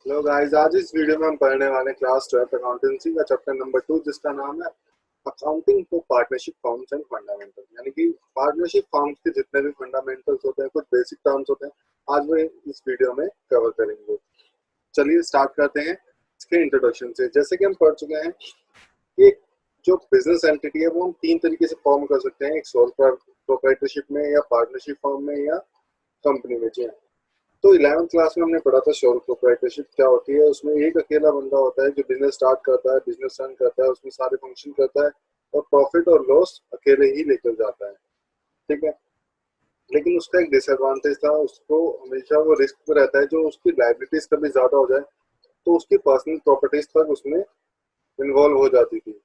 Hello guys, आज इस video में हम पढ़ने वाले क्लास 12 अकाउंटेंसी का चैप्टर नंबर 2, जिसका नाम है accounting for partnership forms and fundamental. यानी कि पार्टनरशिप फॉर्म्स के जितने भी फंडामेंटल्स होते हैं, कुछ बेसिक टर्म्स होते हैं, आज वो इस वीडियो में कवर करेंगे। चलिए स्टार्ट करते हैं इसके इंट्रोडक्शन से। जैसे कि हम पढ़ चुके हैं कि जो बिजनेस एंटिटी है वो हम तीन तरीके से फॉर्म कर सकते हैं, एक सोल प्रोप्राइटरशिप में, या पार्टनरशिप फॉर्म में, या कंपनी में। जी हाँ। तो 11th क्लास में हमने पढ़ा था सोल प्रोप्राइटरशिप क्या होती है। उसमें एक अकेला बंदा होता है जो बिजनेस स्टार्ट करता है, बिजनेस रन करता है, उसमें सारे फंक्शन करता है और प्रॉफिट और लॉस अकेले ही लेकर जाता है। ठीक है। लेकिन उसका एक डिसएडवांटेज था, उसको हमेशा वो रिस्क में रहता है, जो उसकी लाइबिलिटीज कभी ज्यादा हो जाए तो उसकी पर्सनल प्रॉपर्टीज तक उसमें इन्वॉल्व हो जाती थी।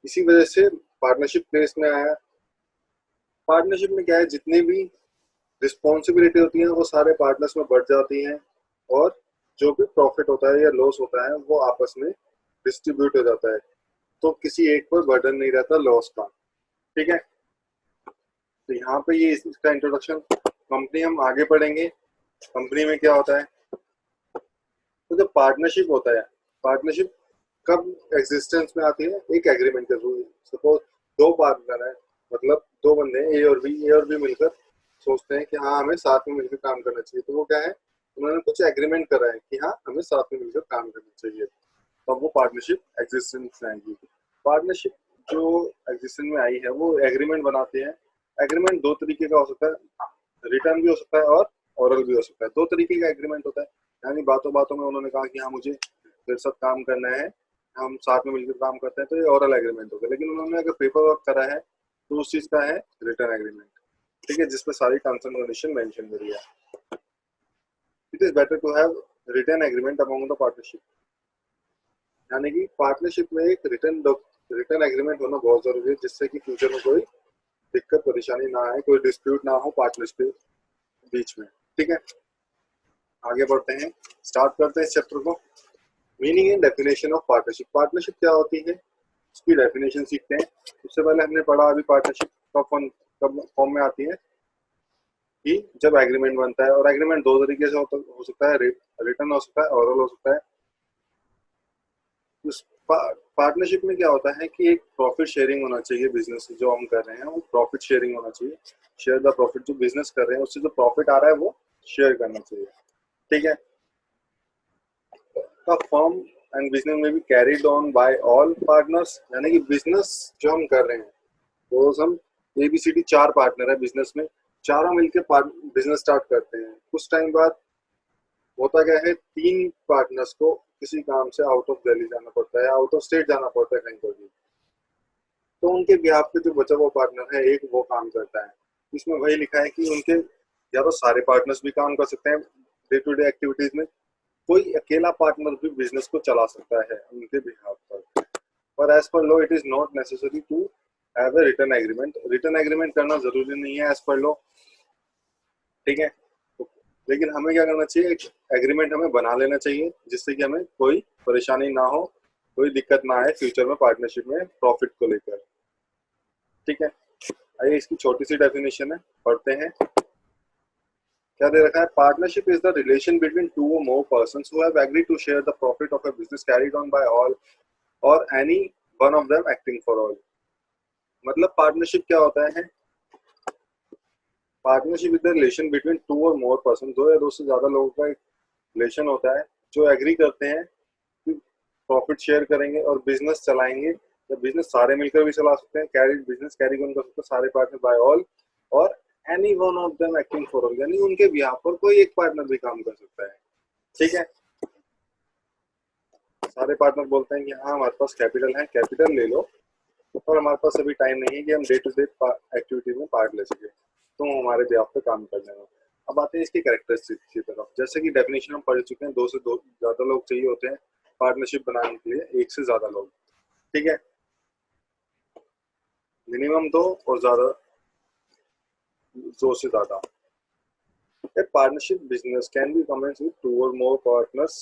इसी वजह से पार्टनरशिप प्लेस में आया। पार्टनरशिप में क्या है, जितनी भी रिस्पॉन्सिबिलिटी होती है वो सारे पार्टनर्स में बढ़ जाती हैं, और जो भी प्रॉफिट होता है या लॉस होता है वो आपस में डिस्ट्रीब्यूट हो जाता है। तो किसी एक पर बर्डन नहीं रहता लॉस का। ठीक है। तो यहाँ पे ये इसका इंट्रोडक्शन। कंपनी हम आगे पढ़ेंगे। कंपनी में क्या होता है, तो जब पार्टनरशिप होता है, पार्टनरशिप कब एग्जिस्टेंस में आती है, एक एग्रीमेंट के थ्रू। सपोज दो पार्टनर है, मतलब दो बंदे हैं, ए और बी मिलकर सोचते हैं कि हाँ हमें साथ में मिलकर काम करना चाहिए। तो वो क्या है, उन्होंने कुछ एग्रीमेंट करा है कि हाँ हमें साथ में मिलकर काम करना चाहिए, तब वो पार्टनरशिप एग्जिस्टेंस में आएगी। पार्टनरशिप जो एग्जिस्टेंस में आई है वो एग्रीमेंट बनाते हैं। एग्रीमेंट दो तरीके का हो सकता है, रिटर्न भी हो सकता है और ओरल भी हो सकता है। दो तरीके का एग्रीमेंट होता है, यानी बातों बातों में उन्होंने कहा कि हाँ मुझे तेरे साथ काम करना है, हम साथ में मिलकर काम करते हैं, तो ये ओरल एग्रीमेंट हो गया। लेकिन उन्होंने अगर पेपर वर्क करा है तो उस चीज का है रिटर्न एग्रीमेंट। ठीक है, जिसमें सारी टर्म्स एंड कंडीशन मेंशन करी है। It is better to have written agreement among the partnership. यानी कि पार्टनरशिप में एक रिटर्न एग्रीमेंट होना बहुत जरूरी है, जिससे कि फ्यूचर में कोई दिक्कत परेशानी ना आए, कोई डिस्प्यूट ना हो पार्टनर्स के बीच में। ठीक है, आगे बढ़ते हैं, स्टार्ट करते हैं इस चैप्टर को। Meaning and definition of partnership. Partnership क्या होती है, उसकी डेफिनेशन सीखते हैं। उससे पहले हमने पढ़ा अभी पार्टनरशिप कब फॉर्म में आती है, कि जब एग्रीमेंट बनता है। और एग्रीमेंट दो तरीके से हो सकता है, रिटर्न हो सकता है, ओरल हो सकता है। उस पार्टनरशिप में क्या होता है कि एक प्रॉफिट शेयरिंग होना चाहिए। बिजनेस जो हम कर रहे हैं वो प्रॉफिट शेयरिंग होना चाहिए। शेयर द प्रॉफिट, जो बिजनेस कर रहे हैं उससे जो प्रॉफिट आ रहा है वो शेयर करना चाहिए। ठीक है। The firm and business may be carried on by all partners। यानी कि बिजनेस जो हम कर रहे हैं, तो हम ABCD चार पार्टनर है बिजनेस में, चारों मिलकर बिजनेस स्टार्ट करते हैं। कुछ टाइम बाद होता क्या है, तीन पार्टनर्स को किसी काम से आउट ऑफ दिल्ली जाना पड़ता है, आउट ऑफ स्टेट जाना पड़ता है कहीं पर भी। तो उनके बिहाफ पे जो बचा हुआ पार्टनर है एक, वो काम करता है। इसमें वही लिखा है कि उनके या तो सारे पार्टनर्स भी काम कर सकते हैं डे टू डे एक्टिविटीज में, कोई अकेला पार्टनर भी बिजनेस को चला सकता है उनके बिहाफ पर। पर as per law it is not necessary to have a written agreement. Written agreement करना जरूरी नहीं है एज पर लॉ। ठीक है। तो, लेकिन हमें क्या करना चाहिए, एक एग्रीमेंट हमें बना लेना चाहिए, जिससे कि हमें कोई परेशानी ना हो, कोई दिक्कत ना आए फ्यूचर में पार्टनरशिप में प्रॉफिट को लेकर। ठीक है। आइए इसकी छोटी सी डेफिनेशन है, पढ़ते हैं। क्या दे रखा है, partnership is the relation between two और more persons who have agreed to share the profit of a business carried on by all or any one of them acting for all. मतलब partnership क्या होता है, partnership is the relation between two और more person, दो या दो से ज्यादा लोगों का एक रिलेशन होता है, जो एग्री करते हैं कि प्रॉफिट शेयर करेंगे और बिजनेस चलाएंगे। या बिजनेस सारे मिलकर भी चला सकते हैं, कैरी बिजनेस कैरी कौन कर सकते हैं, सारे partner by all or any one of them acting for all, यानी उनके बिहाफ पर कोई एक पार्टनर भी काम कर सकता है। ठीक है। सारे पार्टनर बोलते हैं कि हाँ हमारे पास कैपिटल है, कैपिटल ले लो, और हमारे पास अभी टाइम नहीं है कि हम डे टू डे एक्टिविटी में पार्ट ले सके, तो हमारे बिहाफ पे काम कर लेना। अब आते हैं इसकी कैरेक्टरिस्टिक्स की तरफ। जैसे कि डेफिनेशन हम पढ़ चुके हैं, दो से दो ज्यादा लोग चाहिए होते हैं पार्टनरशिप बनाने के लिए, एक से ज्यादा लोग। ठीक है। मिनिमम दो और ज्यादा दो से ज्यादा। A partnership business can be commence with two और मोर पार्टनर्स।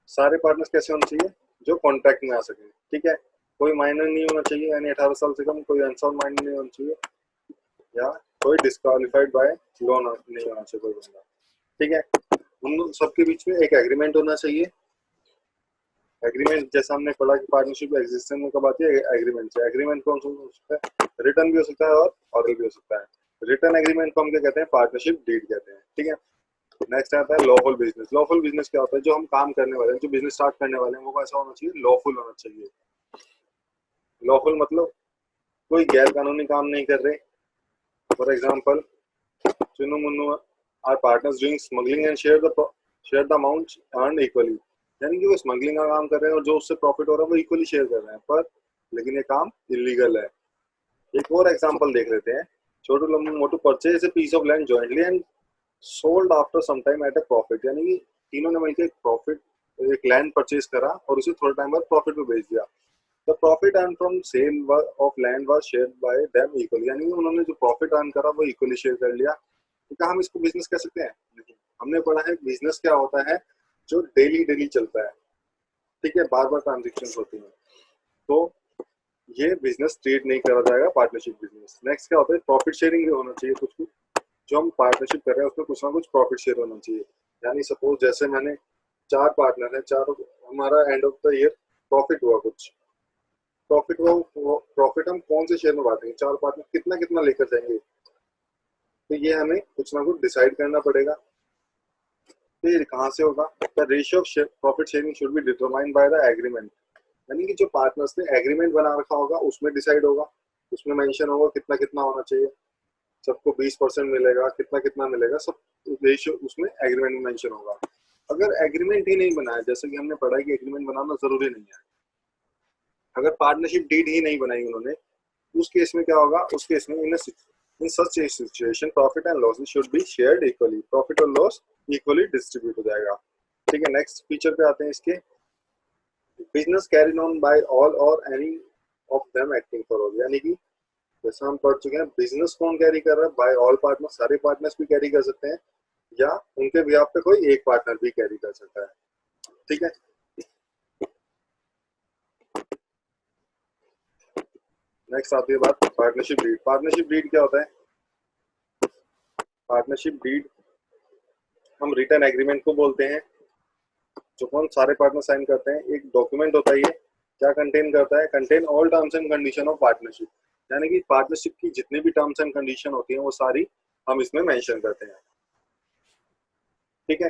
सारे पार्टनर्स कैसे होने चाहिए, जो कॉन्ट्रैक्ट में आ सके। ठीक है। कोई माइनर नहीं होना चाहिए, यानी 18 साल से कम, कोई अनसाउंड माइनर नहीं होना चाहिए, या कोई डिस्क्वालिफाइड बाय लॉ नहीं होना चाहिए कोई बंदा। ठीक है। उन सबके बीच में एक एग्रीमेंट होना चाहिए, एग्रीमेंट जैसा हमने पढ़ा कि पार्टनरशिप एग्जिस्टेंस में कब आती है, एग्रीमेंट से। एग्रीमेंट कौन सा हो सकता है, रिटर्न भी हो सकता है और ऑरल भी हो सकता है। रिटर्न एग्रीमेंट को हम क्या कहते हैं, पार्टनरशिप डीड कहते हैं। ठीक है, नेक्स्ट आता है लॉफुल बिजनेस। लॉफुल बिजनेस क्या होता है, जो हम काम करने वाले हैं, जो बिजनेस स्टार्ट करने वाले हैं, वो कैसा होना चाहिए, लॉफुल होना चाहिए। लॉफुल मतलब कोई गैर कानूनी काम नहीं कर रहे। For example, Chunu Munnu are partners doing smuggling and share the amount earn equally, यानी कि वो स्मगलिंग का काम कर रहे हैं और जो उससे प्रॉफिट हो रहा है वो इक्वली शेयर कर रहे हैं, पर लेकिन ये काम इलीगल है। एक और एग्जांपल देख लेते हैं। Chhotu Lambu Motu purchase a piece of land jointly and sold after some time at a profit, यानी कि तीनों ने मिलकर एक लैंड परचेज करा और उसे थोड़ा टाइम बाद प्रॉफिट में बेच दिया। The profit earn from sale of land was shared by them equally, यानी कि उन्होंने जो प्रॉफिट अर्न करा वो इक्वली शेयर कर लिया। तो क्या हम इसको बिजनेस कह सकते हैं? नहीं। हमने पढ़ा है बिजनेस क्या होता है, जो डेली डेली चलता है। ठीक है, बार बार ट्रांजेक्शन होती है, तो ये बिजनेस ट्रेड नहीं करा जाएगा, पार्टनरशिप बिजनेस। नेक्स्ट क्या होता है, प्रॉफिट शेयरिंग भी होना चाहिए। कुछ कुछ जो हम पार्टनरशिप कर रहे हैं उसमें कुछ ना कुछ प्रॉफिट शेयर होना चाहिए। यानी सपोज जैसे मैंने 4 पार्टनर है, चारों हमारा end of the year profit हुआ, कुछ प्रॉफिट हुआ, प्रॉफिट हम कौन से शेयर में बांटेंगे, 4 पार्टनर कितना कितना लेकर जाएंगे, तो ये हमें कुछ ना कुछ डिसाइड करना पड़ेगा। तो ये कहाँ से होगा, the ratio of profit sharing should be determined by the agreement, यानी कि जो पार्टनर्स ने एग्रीमेंट बना रखा होगा उसमें डिसाइड होगा, उसमें मेंशन होगा कितना कितना होना चाहिए, सबको 20% मिलेगा, कितना कितना मिलेगा, सब रेशियो उसमें एग्रीमेंट में मेंशन होगा। अगर एग्रीमेंट ही नहीं बनाया, जैसे कि हमने पढ़ा कि एग्रीमेंट बनाना जरूरी नहीं है, अगर पार्टनरशिप डीड ही नहीं बनाई उन्होंने, उस केस में क्या होगा, उस केस में in such a situation profit and loss should be shared equally, profit और लॉस इक्वली डिस्ट्रीब्यूट हो जाएगा। ठीक है, नेक्स्ट फीचर पे आते हैं इसके, business carried on by all or any of them acting for all, यानी कि जैसा हम पढ़ चुके हैं बिजनेस कौन कैरी कर रहा है, बाय ऑल पार्टनर, सारे पार्टनर्स भी कैरी कर सकते हैं या उनके बिहाफ पे कोई एक पार्टनर भी कैरी कर सकता है। ठीक है, नेक्स्ट आती है बात पार्टनरशिप डीड। पार्टनरशिप डीड क्या होता है, पार्टनरशिप डीड हम रिटर्न एग्रीमेंट को बोलते हैं, जो कौन सारे पार्टनर साइन करते हैं। एक डॉक्यूमेंट होता है, ये क्या कंटेन करता है, contain all terms and condition of partnership, यानी कि पार्टनरशिप की जितनी भी टर्म्स एंड कंडीशन होती हैं वो सारी हम इसमें मेंशन करते हैं। ठीक है,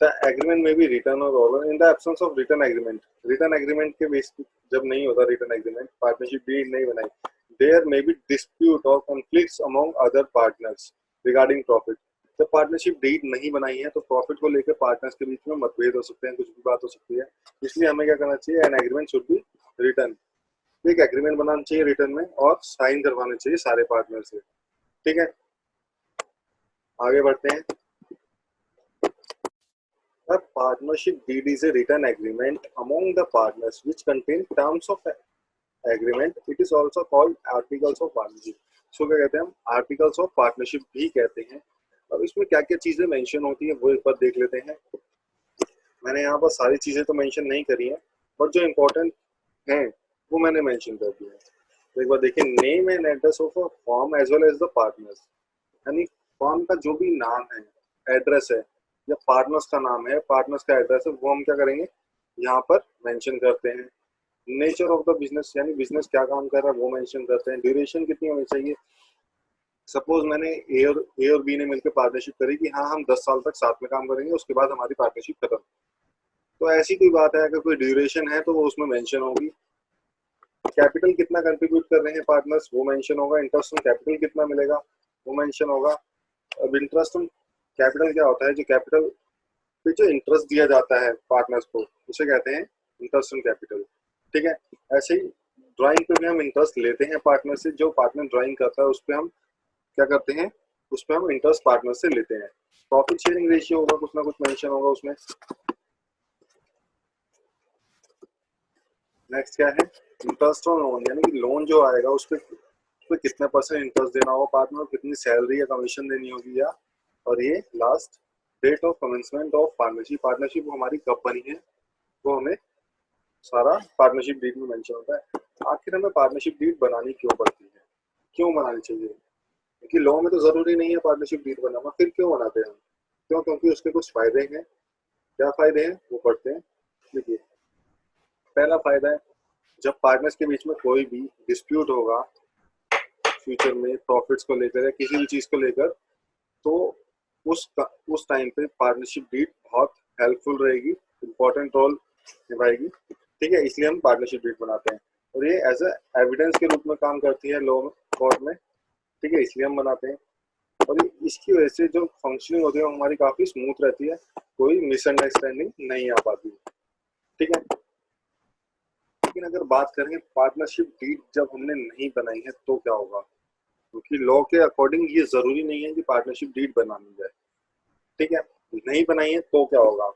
द एग्रीमेंट में भी रिटर्न और order in the absence of return agreement, written agreement के बेस जब नहीं होता रिटर्न एग्रीमेंट, पार्टनरशिप डीड नहीं बनाई, देयर मे बी डिस्प्यूट और conflicts among other partners regarding profit. जब पार्टनरशिप डीड नहीं बनाई है तो प्रॉफिट को लेकर पार्टनर्स के बीच में मतभेद हो सकते हैं, कुछ भी बात हो सकती है, इसलिए हमें क्या करना चाहिए, an agreement should be return, एक एग्रीमेंट बनाना चाहिए रिटर्न में और साइन करवाने चाहिए सारे पार्टनर से। ठीक है, आगे बढ़ते हैं। A partnership deed is a written agreement among the partners which contain terms of agreement. It is also called articles of partnership. So क्या कहते हैं हम, articles of partnership भी कहते हैं। अब इसमें क्या क्या चीजें मेंशन होती है वो एक बार देख लेते हैं। मैंने यहाँ पर सारी चीजें तो मेंशन नहीं करी है, बट जो इम्पोर्टेंट हैं वो मैंने मेंशन कर दिया है। तो एक बार देखिए, name and address of a firm as well as the partners, यानी फॉर्म का जो भी नाम है, एड्रेस है, या पार्टनर्स का नाम है, पार्टनर्स का एड्रेस है, वो हम क्या करेंगे, यहाँ पर मेंशन करते हैं। नेचर ऑफ द बिजनेस, यानी बिजनेस क्या काम कर रहा है वो मेंशन करते हैं। ड्यूरेशन कितनी होनी चाहिए, सपोज मैंने ए और बी ने मिलकर पार्टनरशिप करी कि हाँ हम 10 साल तक साथ में काम करेंगे, उसके बाद हमारी पार्टनरशिप खत्म, तो ऐसी कोई बात है, अगर कोई ड्यूरेशन है तो वो उसमें मेंशन होगी। कैपिटल कितना कंट्रीब्यूट कर रहे हैं पार्टनर्स वो मेंशन होगा। इंटरेस्ट ऑन कैपिटल कितना मिलेगा वो मेंशन होगा। अब इंटरेस्ट ऑन कैपिटल क्या होता है, जो कैपिटल पे जो इंटरेस्ट दिया जाता है पार्टनर्स को उसे कहते हैं इंटरेस्ट ऑन कैपिटल। ठीक है, ऐसे ही ड्राइंग पे भी हम इंटरेस्ट लेते हैं पार्टनर से, जो पार्टनर ड्राइंग करता है उस पर हम क्या करते हैं, उस पर हम इंटरेस्ट पार्टनर से लेते हैं। प्रॉफिट शेयरिंग रेशियो होगा, कुछ ना कुछ मेंशन होगा उसमें। नेक्स्ट क्या है, इंटरेस्ट ऑन लोन, यानी कि लोन जो आएगा उस पर कितना परसेंट इंटरेस्ट देना होगा पार्टनर, कितनी सैलरी या कमीशन देनी होगी, या और ये last date of commencement of partnership, partnership हमारी कब बनी है वो हमें सारा पार्टनरशिप डीड में मेंशन होता है। आखिर हमें पार्टनरशिप डीड बनानी क्यों पड़ती है, क्यों बनानी चाहिए, क्योंकि लॉ में तो जरूरी नहीं है पार्टनरशिप डीड बनाना, फिर क्यों बनाते हैं हम, क्यों, क्योंकि उसके कुछ फायदे हैं। क्या फायदे हैं वो पढ़ते हैं। देखिए, पहला फायदा है, जब पार्टनर्स के बीच में कोई भी डिस्प्यूट होगा फ्यूचर में प्रॉफिट्स को लेकर या किसी भी चीज को लेकर, तो उस उस टाइम पे पार्टनरशिप डीड बहुत हेल्पफुल रहेगी, इंपॉर्टेंट रोल निभाएगी। ठीक है, इसलिए हम पार्टनरशिप डीड बनाते हैं और ये एज अ एविडेंस के रूप में काम करती है लॉ कोर्ट में। ठीक है, इसलिए हम बनाते हैं और इसकी वजह से जो फंक्शनिंग होती है हमारी काफी स्मूथ रहती है, कोई मिसअंडरस्टैंडिंग नहीं आ पाती। ठीक है, लेकिन अगर बात करें पार्टनरशिप डीड जब हमने नहीं बनाई है तो क्या होगा, क्योंकि लॉ के अकॉर्डिंग ये जरूरी नहीं है कि पार्टनरशिप डीड बनानी जाए। ठीक है, नहीं बनाई है तो क्या होगा,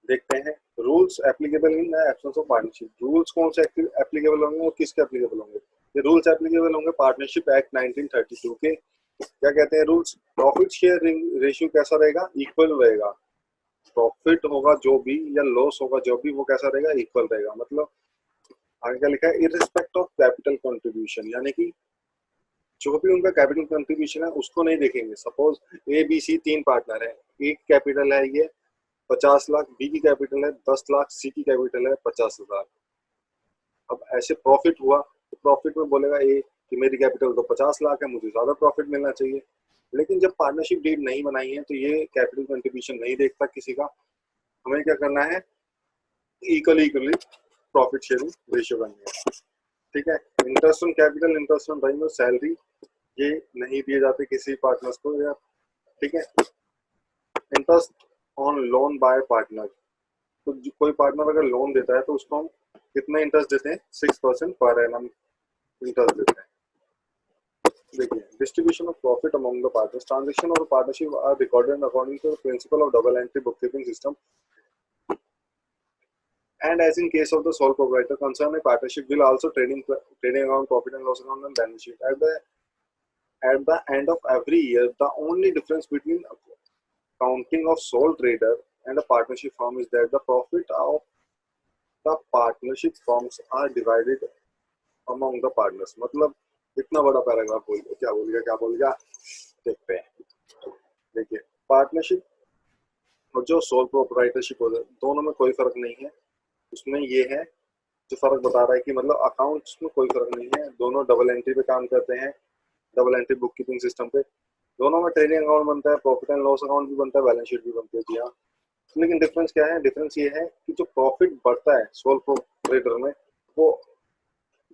देखते हैं। Rules applicable in absence of partnership, rules कौन से एप्लीकेबल होंगे और किसके एप्लीकेबल होंगे? ये रूल्स एप्लीकेबल होंगे पार्टनरशिप एक्ट 1932 के। क्या कहते हैं रूल्स? प्रॉफिट शेयरिंग रेशियो कैसा रहेगा? इक्वल रहेगा। प्रॉफिट होगा जो भी या लॉस होगा जो भी, वो कैसा रहेगा? इक्वल रहेगा। मतलब आगे क्या लिखा है? इररिस्पेक्ट ऑफ कैपिटल कंट्रीब्यूशन, यानी कि जो भी उनका कैपिटल कंट्रीब्यूशन है उसको नहीं देखेंगे। सपोज ए बी सी तीन पार्टनर है, एक कैपिटल है ये 50 लाख, बी की कैपिटल है 10 लाख, सी की कैपिटल है 50,000। अब ऐसे प्रॉफिट हुआ तो प्रॉफिट में बोलेगा ए कि मेरी कैपिटल तो 50 लाख है, मुझे ज्यादा प्रॉफिट मिलना चाहिए। लेकिन जब पार्टनरशिप डीड नहीं बनाई है तो ये कैपिटल कंट्रीब्यूशन नहीं देखता किसी का। हमें क्या करना है? इक्वली प्रॉफिट शेयरिंग रेशियो करनी है। ठीक है, interest on capital, interest on revenue, salary, ये नहीं दिए जाते किसी पार्टनर्स को। या ठीक है, interest on loan by partner, तो कोई पार्टनर अगर लोन देता है तो उसको हम कितना इंटरेस्ट देते हैं? 6% पर एनम इंटरेस्ट देते हैं। देखिए, distribution of profit among the partners, transaction or partnership are recorded according to the principle of double entry bookkeeping system and as in case of the sole proprietor concern, a partnership will also trading account, profit and loss account and balance sheet at the end of every year. The only difference between accounting of sole trader and a partnership firm is that the profit of the partnership firms are divided among the partners. मतलब इतना बड़ा paragraph बोल क्या बोल गया देखते हैं। देखिए, पार्टनरशिप और जो सोल प्रोप्राइटरशिप होता है दोनों में कोई फर्क नहीं है। उसमें ये है जो फर्क बता रहा है कि मतलब अकाउंट्स में कोई फर्क नहीं है, दोनों डबल एंट्री पे काम करते हैं, double entry book keeping system पे। दोनों में ट्रेडिंग अकाउंट बनता है, प्रॉफिट एंड लॉस अकाउंट भी बनता है, बैलेंस शीट भी बनती है। जी हाँ, लेकिन डिफरेंस क्या है? डिफरेंस ये है कि जो प्रॉफिट बढ़ता है सोल प्रोप्राइटर में वो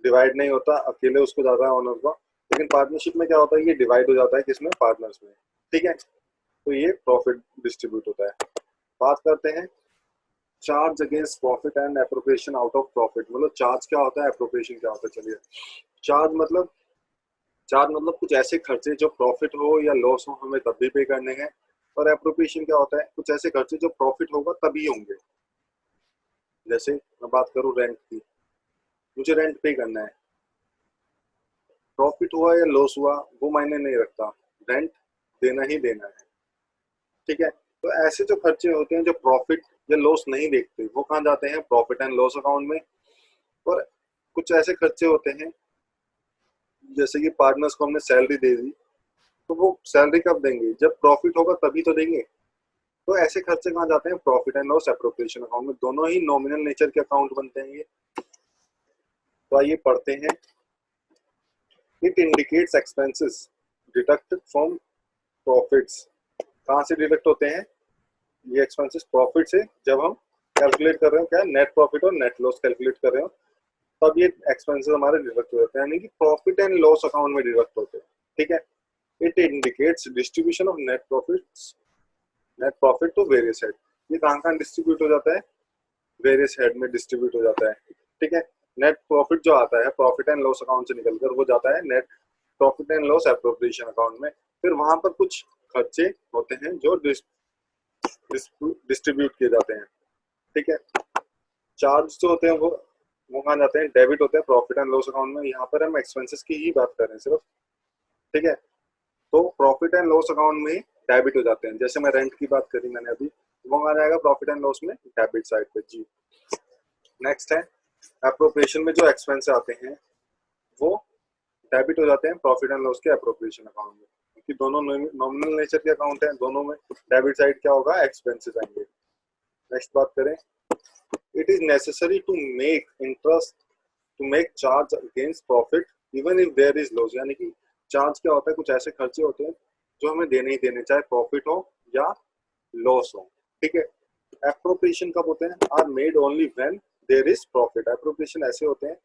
डिवाइड नहीं होता, अकेले उसको जाता है ऑनर को। लेकिन पार्टनरशिप में क्या होता है? ये डिवाइड हो जाता है किसमें? पार्टनर्स में। ठीक है, तो ये प्रॉफिट डिस्ट्रीब्यूट होता है। बात करते हैं charge against profit and appropriation out of profit. मतलब चार्ज क्या होता है, एप्रोप्रिएशन क्या होता है? चलिए, चार्ज मतलब कुछ ऐसे खर्चे जो प्रॉफिट हो या लॉस हो हमें तब भी पे करने हैं, और एप्रोप्रिएशन क्या होता है? कुछ ऐसे खर्चे जो प्रॉफिट होगा तभी होंगे। जैसे मैं बात करूं रेंट की, मुझे रेंट पे करना है, प्रॉफिट हुआ या लॉस हुआ वो मायने नहीं रखता, रेंट देना ही देना है। ठीक है, तो ऐसे जो खर्चे होते हैं जो प्रॉफिट या लॉस नहीं देखते वो कहाँ जाते हैं? प्रॉफिट एंड लॉस अकाउंट में। और कुछ ऐसे खर्चे होते हैं जैसे कि पार्टनर्स को हमने सैलरी दे दी, तो वो सैलरी कब देंगे? जब प्रॉफिट होगा तभी तो देंगे। तो ऐसे खर्चे कहाँ जाते हैं? Profit and loss appropriation account में। दोनों ही नॉमिनल नेचर के अकाउंट बनते हैं ये। तो आइए पढ़ते हैं। It indicates expenses deducted from profits. कहाँ से डिडक्ट होते हैं ये एक्सपेंसेस? प्रॉफिट से। जब हम कैलकुलेट कर रहे हो क्या, नेट प्रॉफिट और नेट लॉस कैलकुलेट कर रहे हो, तब ये एक्सपेंसेस हमारे डिडक्ट हो जाते हैं, यानी कि प्रॉफिट एंड लॉस अकाउंट में डिडक्ट होते हैं। ठीक है, it indicates distribution of net profit to various head. ये कहाँ कहाँ डिस्ट्रीब्यूट हो जाता है? वेरियस हेड में डिस्ट्रीब्यूट हो जाता है। ठीक है, नेट प्रॉफिट जो आता है प्रॉफिट एंड लॉस अकाउंट से निकलकर वो जाता है net profit and loss appropriation account में। फिर वहां पर कुछ खर्चे होते हैं जो डिस्ट्रीब्यूट किए जाते हैं। ठीक है, चार्ज जो होते हैं वो कहाँ जाते हैं? डेबिट होते हैं प्रॉफिट एंड लॉस अकाउंट में। यहाँ पर हम एक्सपेंसेस की ही बात कर रहे हैं सिर्फ। ठीक है, तो प्रॉफिट एंड लॉस अकाउंट में डेबिट हो जाते हैं। जैसे मैं रेंट की बात करी मैंने अभी, वो आ जाएगा प्रॉफिट एंड लॉस में डेबिट साइड पे। जी, नेक्स्ट है एप्रोप्रिएशन में जो एक्सपेंस आते हैं वो डेबिट हो जाते हैं प्रॉफिट एंड लॉस के एप्रोप्रिएशन अकाउंट में, क्योंकि दोनों नॉमिनल नेचर के अकाउंट हैं, दोनों में डेबिट साइड क्या होगा? एक्सपेंसेस आएंगे। नेक्स्ट बात करें It is necessary to make interest to make charge against profit even if there is loss। यानी कि चार्ज क्या होता है, कुछ ऐसे खर्चे होते हैं जो हमें देने ही देने, चाहे प्रॉफिट हो या लॉस हो। ठीक है। एप्रोप्रिएशन कब होते हैं? Are made only when there is profit. Appropriation ऐसे होते हैं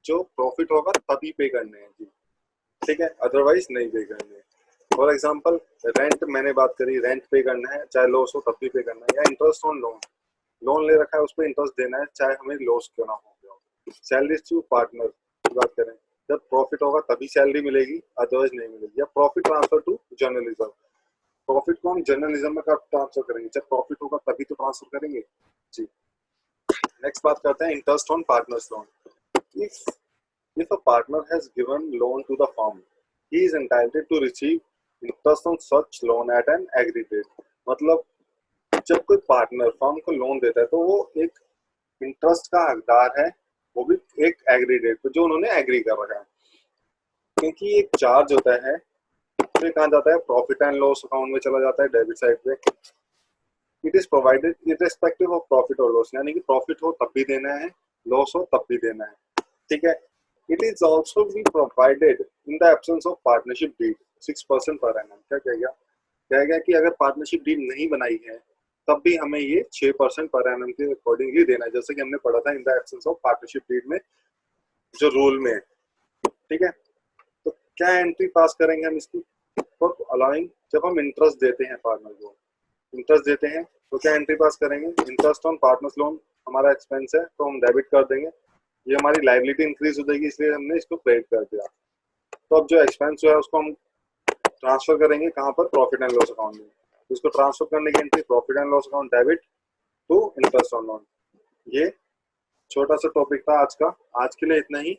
जो प्रॉफिट होगा तभी पे करने हैं जी। ठीक है, अदरवाइज नहीं पे करने हैं। फॉर एग्जाम्पल रेंट, मैंने बात करी, रेंट पे करना है चाहे लॉस हो तब भी पे करना है, या इंटरेस्ट ऑन लोन, लोन ले रखा है उस पर इंटरेस्ट देना है चाहे हमें लॉस क्यों ना हो गया हो। सैलरी टू पार्टनर की बात करें, जब प्रॉफिट होगा तभी सैलरी मिलेगी, अदरवाइज नहीं मिलेगी। या profit transfer to journalism, profit को हम जर्नलिज्म में कब ट्रांसफर करेंगे? जब प्रॉफिट होगा तभी तो ट्रांसफर करेंगे जी। नेक्स्ट बात करते हैं interest on partners loan. If a partner has given loan to the firm, he is entitled to receive interest on such loan at an agreed rate। मतलब जब कोई पार्टनर फर्म को लोन देता है तो वो एक इंटरेस्ट का हकदार है, वो भी एक एग्री रेट पे जो उन्होंने एग्री कर रखा है। क्योंकि एक चार्ज होता है तो कहाँ जाता है? प्रॉफिट एंड लॉस अकाउंट में चला जाता है, डेबिट साइड पे। It is provided irrespective of profit और लॉस, यानी कि प्रॉफिट हो तब भी देना है, लॉस हो तब भी देना है। ठीक है। It is also be provided in the absence of partnership deed 6% per annum. क्या कहेगा? कहेगा कि अगर पार्टनरशिप डीड नहीं बनाई है तब भी हमें ये 6% पर एनम के अकॉर्डिंगली देना है, जैसे कि हमने पढ़ा था in the absence of partnership deed में जो रूल में है। ठीक है। तो क्या एंट्री पास करेंगे हम इसकी? फॉर अलाउइंग, जब हम इंटरेस्ट देते हैं पार्टनर को, इंटरेस्ट देते हैं तो क्या एंट्री पास करेंगे? इंटरेस्ट ऑन पार्टनर्स लोन हमारा एक्सपेंस है तो हम डेबिट कर देंगे, ये हमारी लायबिलिटी इंक्रीज हो जाएगी इसलिए हमने इसको क्रेडिट कर दिया। तो अब जो एक्सपेंस है उसको हम ट्रांसफर करेंगे कहाँ पर? प्रॉफिट एंड लॉस अकाउंट में। इसको ट्रांसफर करने की entry profit and loss account debit to interest on loan. ये छोटा सा टॉपिक था आज का, आज के लिए इतना ही।